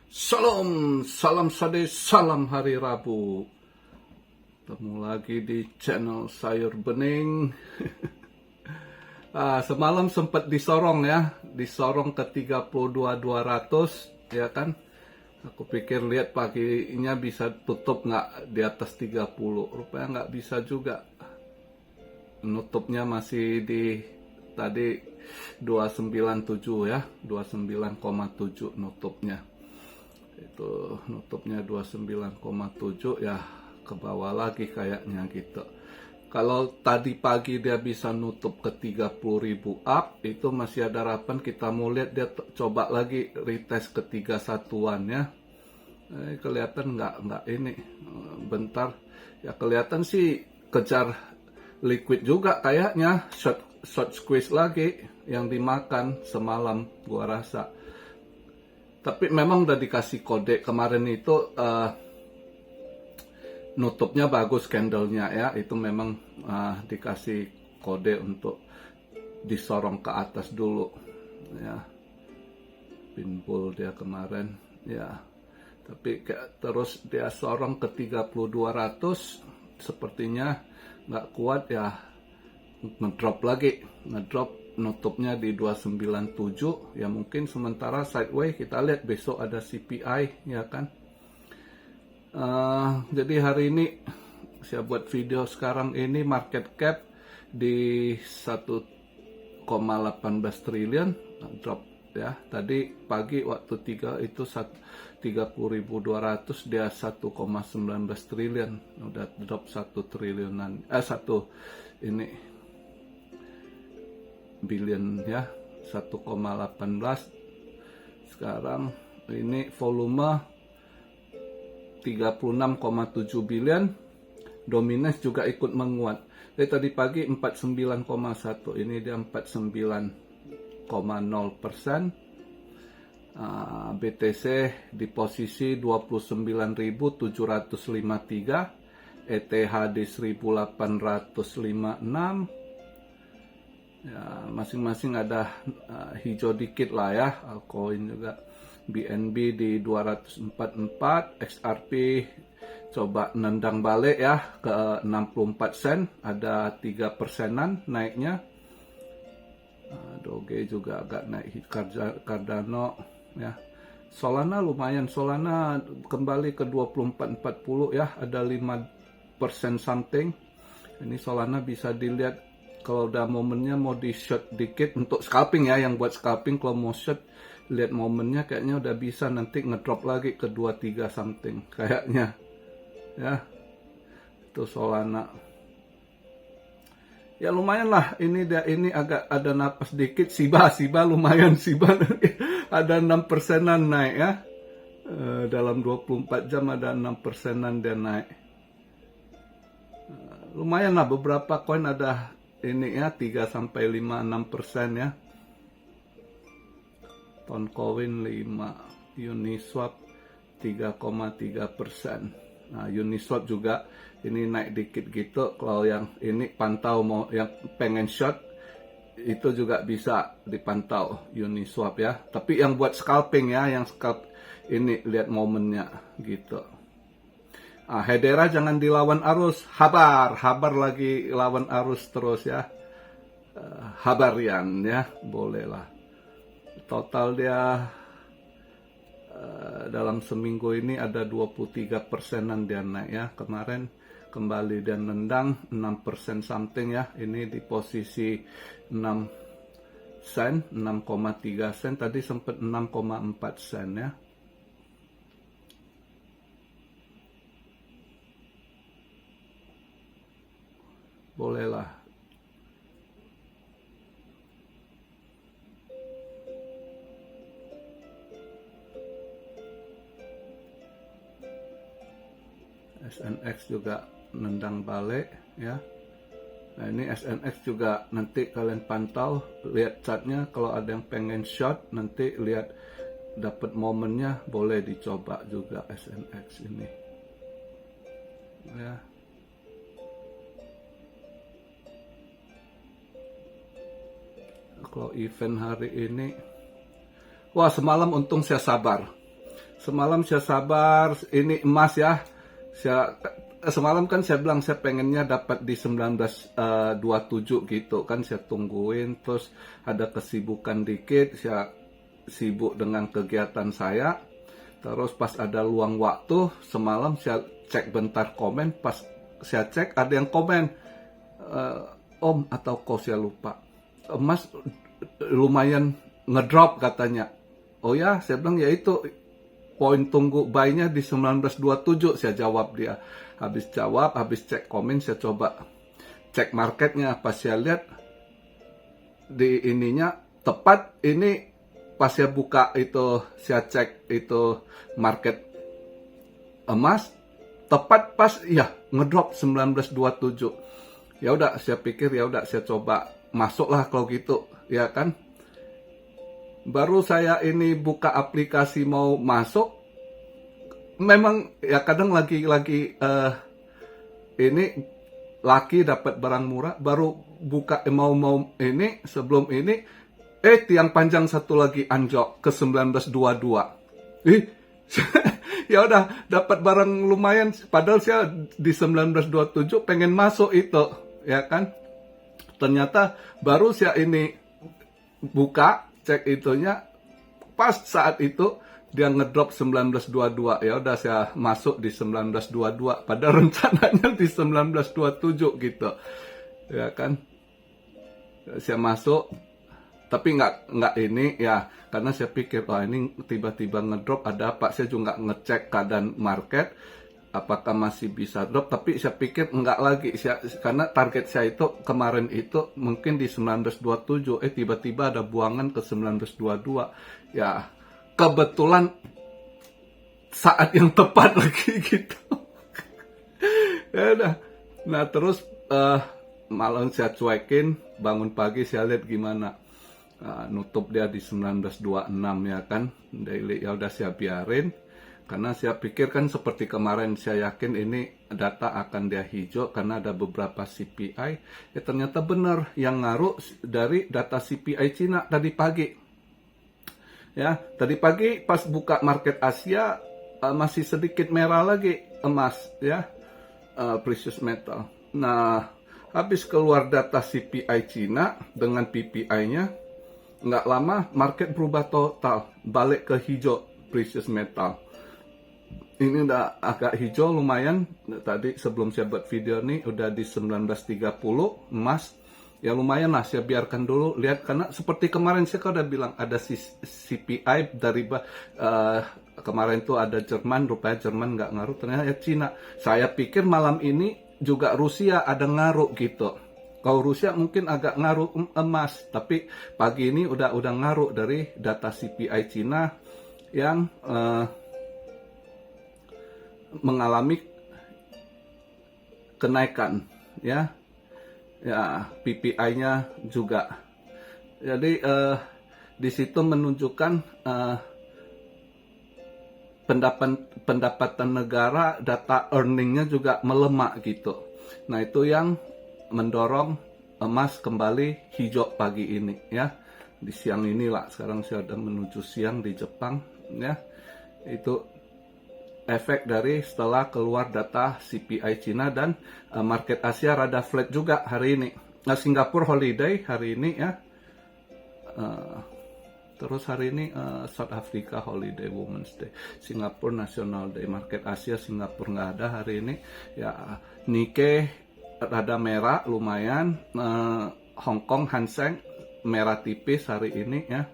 Salam, salam sade, salam hari Rabu. Ketemu lagi di channel Sayur Bening. Semalam sempat disorong ya, disorong ke 32.200 ya kan. Aku pikir lihat paginya bisa tutup nggak di atas 30, rupanya nggak bisa juga. Nutupnya masih di tadi 297 ya, 29,7 nutupnya. Itu nutupnya 29,7 ya, ke bawah lagi kayaknya gitu. Kalau tadi pagi dia bisa nutup ke 30.000 up, itu masih ada harapan. Kita mau lihat dia coba lagi retest ke 31-an ya. Kelihatan nggak ini bentar ya, kelihatan sih kejar liquid juga kayaknya, short squeeze lagi yang dimakan semalam gua rasa. Tapi memang udah dikasih kode kemarin itu, nutupnya bagus candlenya ya, itu memang dikasih kode untuk disorong ke atas dulu ya, pin bull dia kemarin ya. Tapi terus dia sorong ke 3200, sepertinya nggak kuat ya, ngedrop lagi, nutupnya di 297 ya, mungkin sementara sideways. Kita lihat besok ada CPI ya kan. Jadi hari ini saya buat video sekarang ini market cap di 1,18 triliun, drop ya. Tadi pagi waktu 3 itu 30.200, dia 1,19 triliun, udah drop 1 triliunan, ini billion ya, 1,18. Sekarang ini volume 36,7 billion. Dominance juga ikut menguat. Jadi tadi pagi 49,1, ini dia 49,0%. BTC di posisi 29.753, ETH di 1.856. Ya, masing-masing ada hijau dikit lah ya. Altcoin juga, BNB di 244, XRP coba nendang balik ya ke 64 sen, ada 3%-an naiknya. Doge juga agak naik, Cardano ya. Solana lumayan, Solana kembali ke 24.40 ya, ada 5% something. Ini Solana bisa dilihat kalau udah momennya mau di short dikit untuk scalping ya, yang buat scalping kalau mau short lihat momennya kayaknya udah bisa nanti ngedrop lagi ke 23 something kayaknya ya. Itu Solana ya, lumayan lah. Ini dia, ini agak ada napas dikit. Shiba lumayan, Shiba ada 6%-an naik ya. Dalam 24 jam ada 6%-an dia naik. Lumayan lah, beberapa koin ada ini ya, 3-5-6% ya. Toncoin 5, Uniswap 3,3%. Nah, Uniswap juga ini naik dikit gitu. Kalau yang ini pantau, mau yang pengen short itu juga bisa dipantau Uniswap ya. Tapi yang buat scalping ya, yang scalp ini lihat momennya gitu. Hedera jangan dilawan arus, Habar lagi lawan arus terus ya. Habarian ya, boleh lah. Total dia dalam seminggu ini ada 23%-an dia naik ya. Kemarin kembali dan nendang 6% something ya. Ini di posisi 6 sen, 6,3 sen, tadi sempat 6,4 sen ya. Bolehlah. SNX juga nendang balik ya. Nah, ini SNX juga nanti kalian pantau, lihat chartnya. Kalau ada yang pengen short, nanti lihat dapat momennya, boleh dicoba juga SNX ini ya. Kalau event hari ini, wah semalam untung saya sabar. Semalam saya sabar, ini emas ya. Semalam kan saya bilang saya pengennya dapat di 1927 gitu kan, saya tungguin, terus ada kesibukan dikit, saya sibuk dengan kegiatan saya. Terus pas ada luang waktu, semalam saya cek bentar komen, pas saya cek ada yang komen, Om atau kok saya lupa, emas lumayan ngedrop katanya. Oh ya, saya bilang ya itu poin tunggu buy-nya di 1927, saya jawab dia. Habis jawab, habis cek komen, saya coba cek marketnya. Pas saya lihat di ininya tepat ini, pas saya buka itu, saya cek itu market emas, tepat pas ya ngedrop 1927. Ya udah, saya pikir ya udah saya coba masuklah kalau gitu, ya kan. Baru saya ini buka aplikasi mau masuk, memang ya kadang lagi ini laki dapat barang murah, baru buka mau ini sebelum ini tiang panjang satu lagi anjok ke 1922. Ya udah dapat barang lumayan, padahal saya di 1927 pengen masuk itu, ya kan. Ternyata baru saya ini buka cek itunya, pas saat itu dia ngedrop 1922. Ya udah saya masuk di 1922, padahal rencananya di 1927 gitu, ya kan. Saya masuk, tapi nggak ini ya, karena saya pikir ini tiba-tiba ngedrop ada apa. Saya juga ngecek keadaan market apakah masih bisa drop, tapi saya pikir enggak lagi. Karena target saya itu kemarin itu mungkin di 1927, tiba-tiba ada buangan ke 1922. Ya kebetulan saat yang tepat lagi gitu. Ya udah. Nah terus malam saya cuekin, bangun pagi saya lihat gimana, nutup dia di 1926 ya kan, daily. Ya udah saya biarin, karena saya pikir kan seperti kemarin, saya yakin ini data akan dia hijau karena ada beberapa CPI. Ya ternyata benar, yang ngaruh dari data CPI Cina tadi pagi. Ya, tadi pagi pas buka market Asia masih sedikit merah lagi emas ya, precious metal. Nah, habis keluar data CPI Cina dengan PPI-nya, nggak lama market berubah total, balik ke hijau precious metal. Ini udah agak hijau lumayan. Tadi sebelum saya buat video nih udah di 1930 emas. Ya lumayan lah, saya biarkan dulu lihat, karena seperti kemarin saya udah bilang ada CPI dari kemarin tuh ada Jerman, rupanya Jerman nggak ngaruh, ternyata ya Cina. Saya pikir malam ini juga Rusia ada ngaruh gitu. Kalau Rusia mungkin agak ngaruh emas, tapi pagi ini udah ngaruh dari data CPI Cina yang mengalami kenaikan ya. Ya, PPI-nya juga. Jadi di situ menunjukkan pendapatan negara, data earning-nya juga melemah gitu. Nah, itu yang mendorong emas kembali hijau pagi ini ya. Di siang inilah, sekarang saya sudah menuju siang di Jepang ya. Itu efek dari setelah keluar data CPI Cina, dan market Asia rada flat juga hari ini. Nah, Singapura holiday hari ini ya. Terus hari ini South Africa holiday, Women's Day. Singapura National Day. Market Asia Singapura nggak ada hari ini. Ya, Nikkei rada merah lumayan. Hong Kong Hang Seng merah tipis hari ini ya.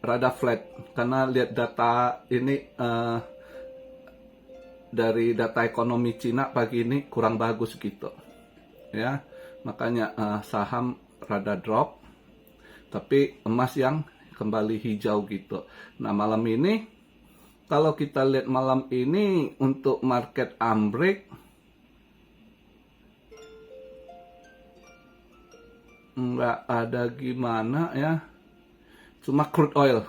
Rada flat karena lihat data ini dari data ekonomi Cina pagi ini kurang bagus gitu ya, makanya saham rada drop, tapi emas yang kembali hijau gitu. Nah malam ini kalau kita lihat malam ini untuk market Amrik nggak ada gimana ya. Cuma crude oil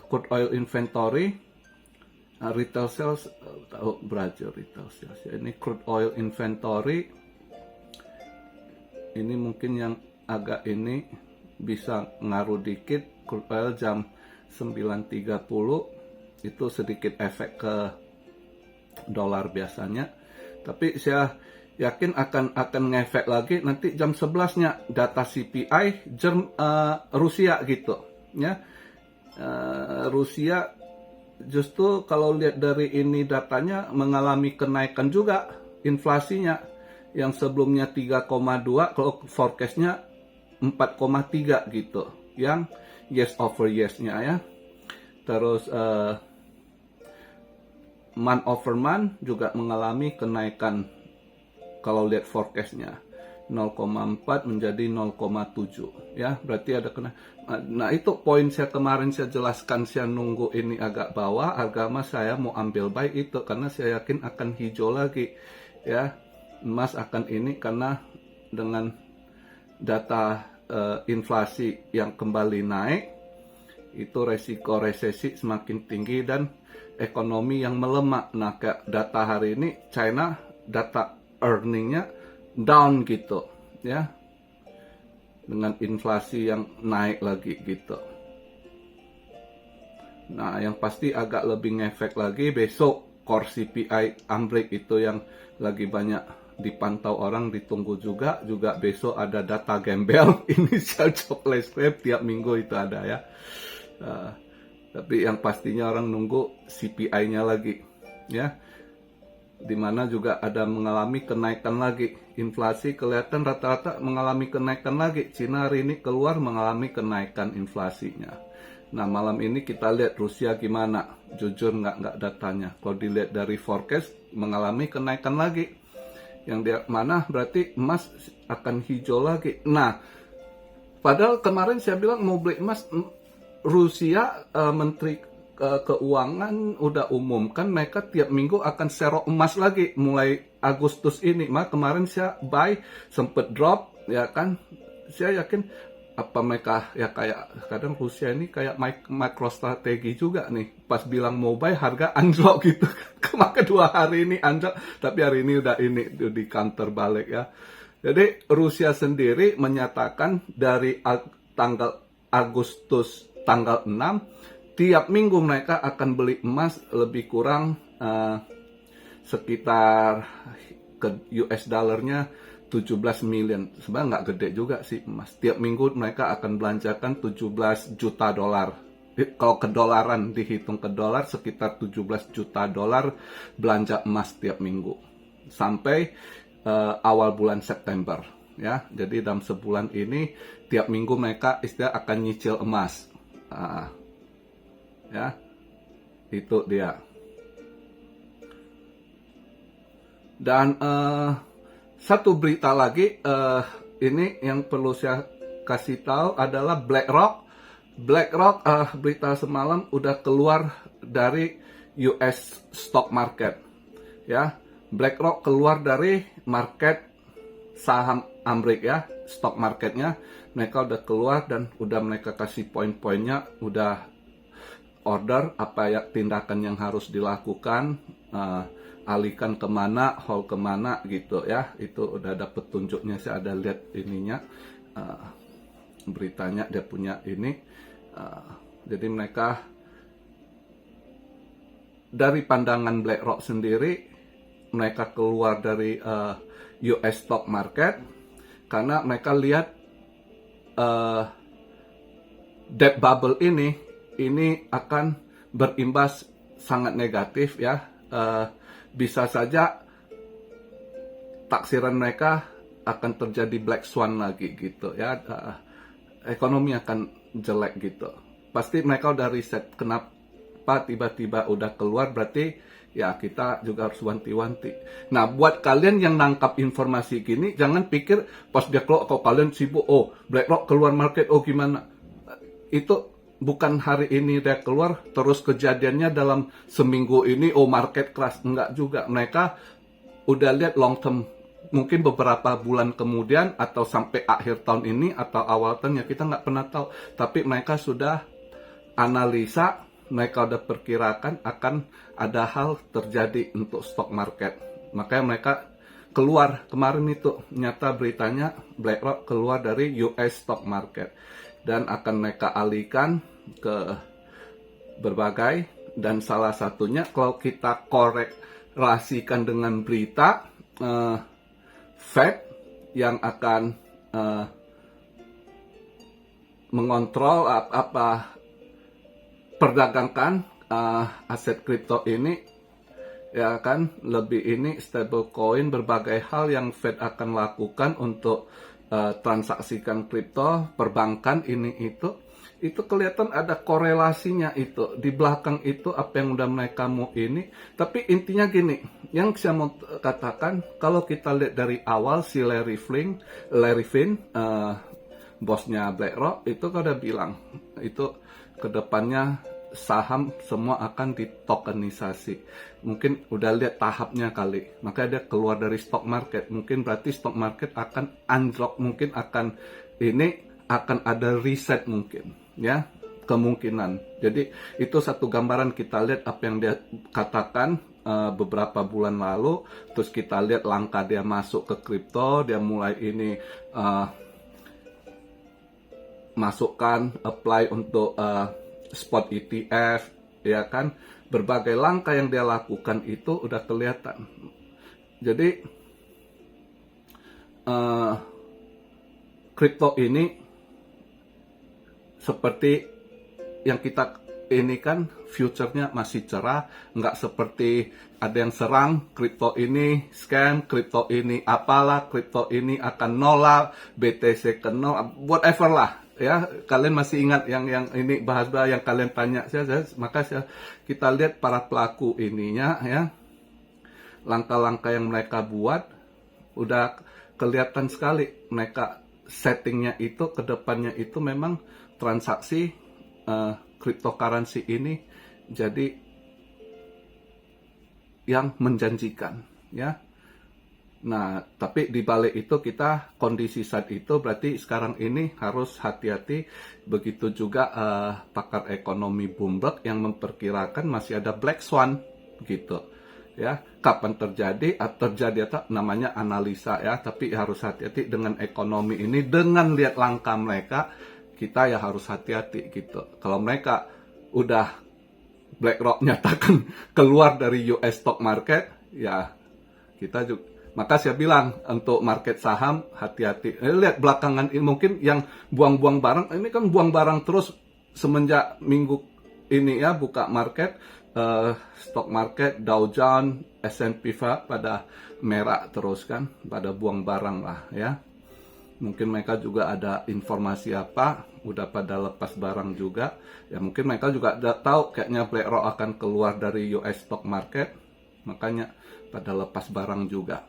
inventory, retail sales, tahu Brazil retail sales. Ini crude oil inventory, ini mungkin yang agak ini bisa ngaruh dikit. Crude oil jam 9.30 itu sedikit efek ke dolar biasanya. Tapi saya yakin akan ngefek lagi nanti jam 11-nya data CPI Rusia gitu ya. Rusia justru kalau lihat dari ini datanya mengalami kenaikan juga inflasinya, yang sebelumnya 3,2 kalau forecastnya 4,3 gitu, yang yes over yes-nya ya. Terus month over month juga mengalami kenaikan kalau lihat forecastnya 0,4 menjadi 0,7 ya, berarti ada kena. Nah itu poin saya kemarin saya jelaskan, saya nunggu ini agak bawah harga emas, saya mau ambil buy itu karena saya yakin akan hijau lagi ya, emas akan ini karena dengan data inflasi yang kembali naik itu resiko resesi semakin tinggi dan ekonomi yang melemah. Nah kayak data hari ini China data earningnya down gitu ya, dengan inflasi yang naik lagi gitu. Nah yang pasti agak lebih ngefek lagi besok core CPI Amerika itu yang lagi banyak dipantau orang, ditunggu juga besok ada data gembel initial jobless claim tiap minggu itu ada ya. Tapi yang pastinya orang nunggu CPI-nya lagi ya, dimana juga ada mengalami kenaikan lagi. Inflasi kelihatan rata-rata mengalami kenaikan lagi. Cina hari ini keluar mengalami kenaikan inflasinya. Nah malam ini kita lihat Rusia gimana, jujur nggak datanya. Kalau dilihat dari forecast mengalami kenaikan lagi, yang dia mana berarti emas akan hijau lagi. Nah padahal kemarin saya bilang mau beli emas, Rusia Menteri Keuangan udah umumkan mereka tiap minggu akan serok emas lagi mulai Agustus ini. Maka kemarin saya buy sempet drop ya kan. Saya yakin apa mereka ya kayak kadang Rusia ini kayak MicroStrategy juga nih. Pas bilang mau buy harga anjlok gitu. Maka 2 hari ini anjlok, tapi hari ini udah di counter balik ya. Jadi Rusia sendiri menyatakan dari tanggal Agustus tanggal 6 tiap minggu mereka akan beli emas lebih kurang sekitar ke US dollarnya 17 million. Sebenarnya nggak gede juga sih emas. Tiap minggu mereka akan belanjakan 17 juta dolar. Kalau ke dolaran, dihitung ke dolar sekitar 17 juta dolar belanja emas tiap minggu. Sampai awal bulan September. Ya, jadi dalam sebulan ini tiap minggu mereka istilah akan nyicil emas. Ya, itu dia. Dan satu berita lagi, ini yang perlu saya kasih tahu adalah BlackRock. Berita semalam udah keluar dari US stock market. Ya, BlackRock keluar dari market saham Amerika ya, stock marketnya. Mereka udah keluar dan udah mereka kasih poin-poinnya, udah order apa ya tindakan yang harus dilakukan, alihkan kemana, hold kemana gitu ya. Itu udah ada petunjuknya, saya ada lihat ininya, beritanya dia punya ini. Jadi mereka dari pandangan BlackRock sendiri, mereka keluar dari US stock market karena mereka lihat debt bubble ini akan berimbas sangat negatif ya. Bisa saja taksiran mereka akan terjadi black swan lagi gitu ya. Ekonomi akan jelek gitu. Pasti mereka udah riset kenapa tiba-tiba udah keluar, berarti ya kita juga harus wanti-wanti. Nah buat kalian yang nangkap informasi gini, jangan pikir pas dia keluar kalau kalian sibuk, oh BlackRock keluar market, oh gimana. Itu bukan hari ini dia keluar, terus kejadiannya dalam seminggu ini, oh market crash. Enggak juga, mereka udah lihat long term. Mungkin beberapa bulan kemudian, atau sampai akhir tahun ini, atau awal tahun, ya kita nggak pernah tahu. Tapi mereka sudah analisa, mereka udah perkirakan akan ada hal terjadi untuk stock market. Makanya mereka keluar kemarin itu, nyata beritanya BlackRock keluar dari US stock market. Dan akan mereka alihkan ke berbagai, dan salah satunya kalau kita korelasikan dengan berita Fed yang akan mengontrol perdagangkan aset kripto ini, ya kan, lebih ini stablecoin, berbagai hal yang Fed akan lakukan untuk transaksikan kripto, perbankan ini itu kelihatan ada korelasinya itu di belakang itu apa yang udah mereka mau ini. Tapi intinya gini, yang saya mau katakan, kalau kita lihat dari awal si Larry Fink, bosnya BlackRock itu kan udah bilang itu kedepannya saham semua akan ditokenisasi. Mungkin udah lihat tahapnya kali, maka dia keluar dari stock market. Mungkin berarti stock market akan anjlok, mungkin akan ada reset mungkin, ya, kemungkinan. Jadi itu satu gambaran, kita lihat apa yang dia katakan beberapa bulan lalu, terus kita lihat langkah dia masuk ke kripto, dia mulai ini masukkan apply untuk spot ETF, ya kan, berbagai langkah yang dia lakukan itu udah kelihatan. Jadi kripto ini seperti yang kita ini kan, future-nya masih cerah, nggak seperti ada yang serang kripto ini scam, kripto ini apalah, kripto ini akan nolak, BTC ke nol, whatever lah, ya. Kalian masih ingat yang ini bahas-bahas yang kalian tanya maka kita lihat para pelaku ininya, ya, langkah-langkah yang mereka buat udah kelihatan sekali. Mereka settingnya itu ke depannya itu memang transaksi cryptocurrency ini jadi yang menjanjikan, ya. Nah, tapi di balik itu kita kondisi saat itu berarti sekarang ini harus hati-hati. Begitu juga pakar ekonomi Bloomberg yang memperkirakan masih ada black swan gitu, ya. Kapan terjadi atau namanya analisa, ya, tapi harus hati-hati dengan ekonomi ini. Dengan lihat langkah mereka, kita ya harus hati-hati gitu. Kalau mereka udah BlackRock nyatakan keluar dari US stock market, ya kita juga. Maka saya bilang untuk market saham hati-hati. Lihat belakangan ini mungkin yang buang-buang barang, ini kan buang barang terus semenjak minggu ini, ya, buka market, stock market, Dow Jones, S&P pada merah terus kan, pada buang barang lah, ya. Mungkin mereka juga ada informasi apa, udah pada lepas barang juga. Ya mungkin mereka juga udah tahu kayaknya BlackRock akan keluar dari US stock market, makanya pada lepas barang juga.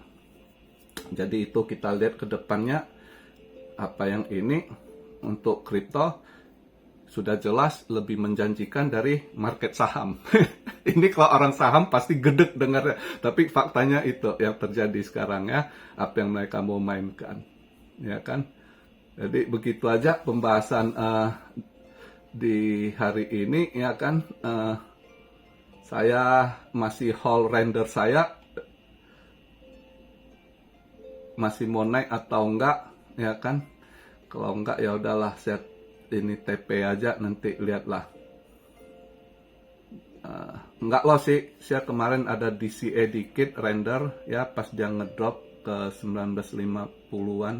Jadi itu kita lihat ke depannya apa yang ini untuk kripto sudah jelas lebih menjanjikan dari market saham. Ini kalau orang saham pasti gedek dengar, tapi faktanya itu yang terjadi sekarang, ya, apa yang mereka mau mainkan, ya kan. Jadi begitu aja pembahasan di hari ini, ya kan. Saya masih hold render, saya masih mau naik atau enggak, ya kan. Kalau enggak ya udahlah, saya ini TP aja, nanti lihatlah. Enggak loh sih, saya kemarin ada DCA dikit render, ya, pas dia ngedrop ke 1950-an.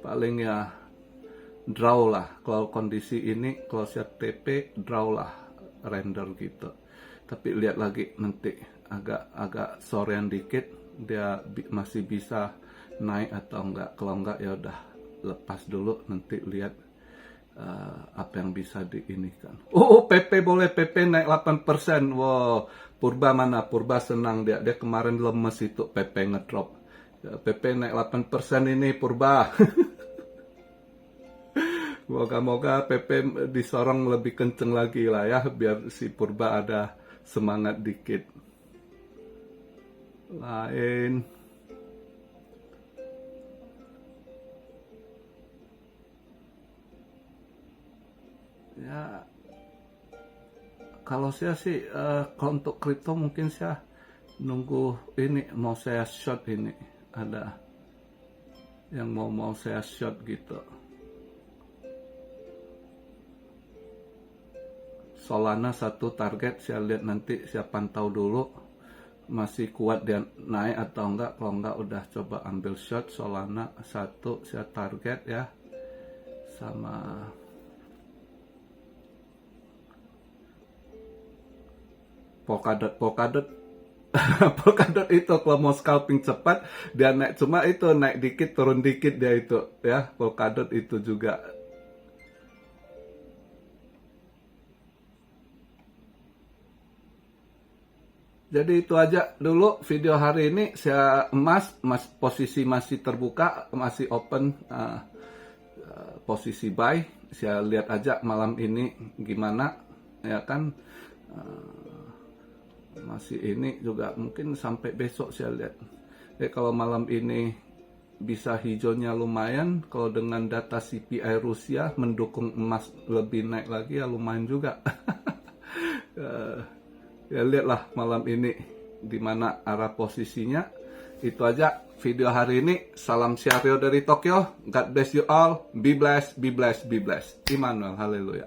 Paling ya draw lah, kalau kondisi ini, kalau saya TP draw lah, render gitu. Tapi lihat lagi nanti agak sorean dikit, dia masih bisa naik atau enggak. Kalau enggak ya udah lepas dulu, nanti lihat apa yang bisa diinikan. PP boleh, PP naik 8%. Wow, Purba mana? Purba senang dia kemarin lemes itu, PP ngedrop. PP naik 8% ini Purba. Moga-moga PP disorong lebih kenceng lagi lah, ya, biar si Purba ada semangat dikit. Lain, ya, kalau saya sih kalau untuk kripto mungkin saya nunggu ini, mau saya short ini, ada yang mau saya short gitu. Solana satu target, saya lihat nanti, saya pantau dulu masih kuat dia naik atau enggak. Kalau enggak udah coba ambil short. Solana satu saya target ya, sama Polkadot. Polkadot itu kalau mau scalping cepat dia naik, cuma itu naik dikit turun dikit dia itu ya. Polkadot itu juga. Jadi itu aja dulu video hari ini. Saya emas posisi masih terbuka, masih open, posisi buy. Saya lihat aja malam ini gimana ya kan. Masih ini juga mungkin sampai besok saya lihat. Kalau malam ini bisa hijaunya lumayan, kalau dengan data CPI Rusia mendukung emas lebih naik lagi ya lumayan juga. Ya lihatlah malam ini di mana arah posisinya. Itu aja video hari ini. Salam Syario dari Tokyo. God bless you all. Be blessed, be blessed, be blessed. Immanuel, haleluya.